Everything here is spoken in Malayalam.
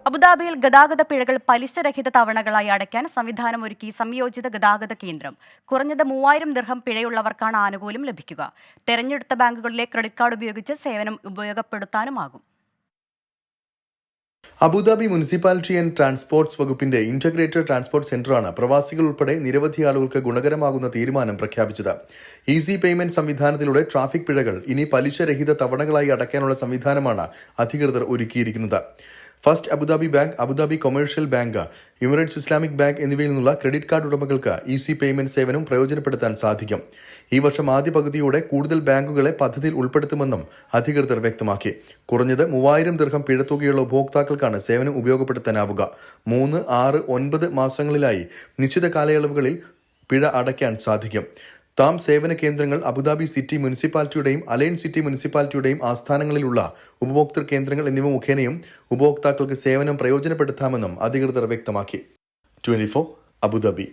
അബുദാബിയിൽ ഗതാഗത പിഴകൾ പലിശരഹിത തവണകളായി അടയ്ക്കാൻ സംവിധാനമൊരുക്കി സംയോജിത ഗതാഗത കേന്ദ്രം. കുറഞ്ഞത് 3000 ദിർഹം പിഴയുള്ളവർക്കാണ് ആനുകൂല്യം ലഭിക്കുക. തെരഞ്ഞെടുത്ത ബാങ്കുകളിലെ ക്രെഡിറ്റ് കാർഡ് ഉപയോഗിച്ച് സേവനം ഉപയോഗപ്പെടുത്താനുമാകും. അബുദാബി മുനിസിപ്പാലിറ്റി ആൻഡ് ട്രാൻസ്പോർട്ട്സ് വകുപ്പിന്റെ ഇന്റഗ്രേറ്റഡ് ട്രാൻസ്പോർട്ട് സെന്ററാണ് പ്രവാസികൾ ഉൾപ്പെടെ നിരവധി ആളുകൾക്ക് ഗുണകരമാകുന്ന തീരുമാനം പ്രഖ്യാപിച്ചത്. ഈസി പേയ്മെന്റ് സംവിധാനത്തിലൂടെ ട്രാഫിക് പിഴകൾ ഇനി പലിശരഹിത തവണകളായി അടയ്ക്കാനുള്ള സംവിധാനമാണ് അധികൃതർ ഒരുക്കിയിരിക്കുന്നത്. First Abu Dhabi bank, Abu Dhabi commercial bank, Emirates Islamic bank എന്നിവയിൽ നിന്നുള്ള ക്രെഡിറ്റ് കാർഡ് ഉടമകൾക്ക് ഈസി പേയ്മെന്റ് സേവനം പ്രയോജനപ്പെടുത്താൻ സാധിക്കും. ഈ വർഷം ആദ്യ പകുതിയോടെ കൂടുതൽ ബാങ്കുകളെ പദ്ധതിയിൽ ഉൾപ്പെടുത്തുമെന്നും അധികൃതർ വ്യക്തമാക്കി. കുറഞ്ഞത് 3000 ദിർഹം പിഴത്തുകയുള്ള ഉപഭോക്താക്കൾക്കാണ് സേവനം ഉപയോഗപ്പെടുത്താനാവുക. 3, 6, 9 മാസങ്ങളിലായി നിശ്ചിത കാലയളവുകളിൽ പിഴ അടയ്ക്കാൻ സാധിക്കും. താം സേവന കേന്ദ്രങ്ങൾ അബുദാബി സിറ്റി മുനിസിപ്പാലിറ്റിയുടെയും അലൈൻ സിറ്റി മുനിസിപ്പാലിറ്റിയുടെയും ആസ്ഥാനങ്ങളിലുള്ള ഉപഭോക്തൃ കേന്ദ്രങ്ങൾ എന്നിവ മുഖേനയും ഉപഭോക്താക്കൾക്ക് സേവനം പ്രയോജനപ്പെടുത്താമെന്നും അധികൃതർ വ്യക്തമാക്കി. 24 അബുദാബി.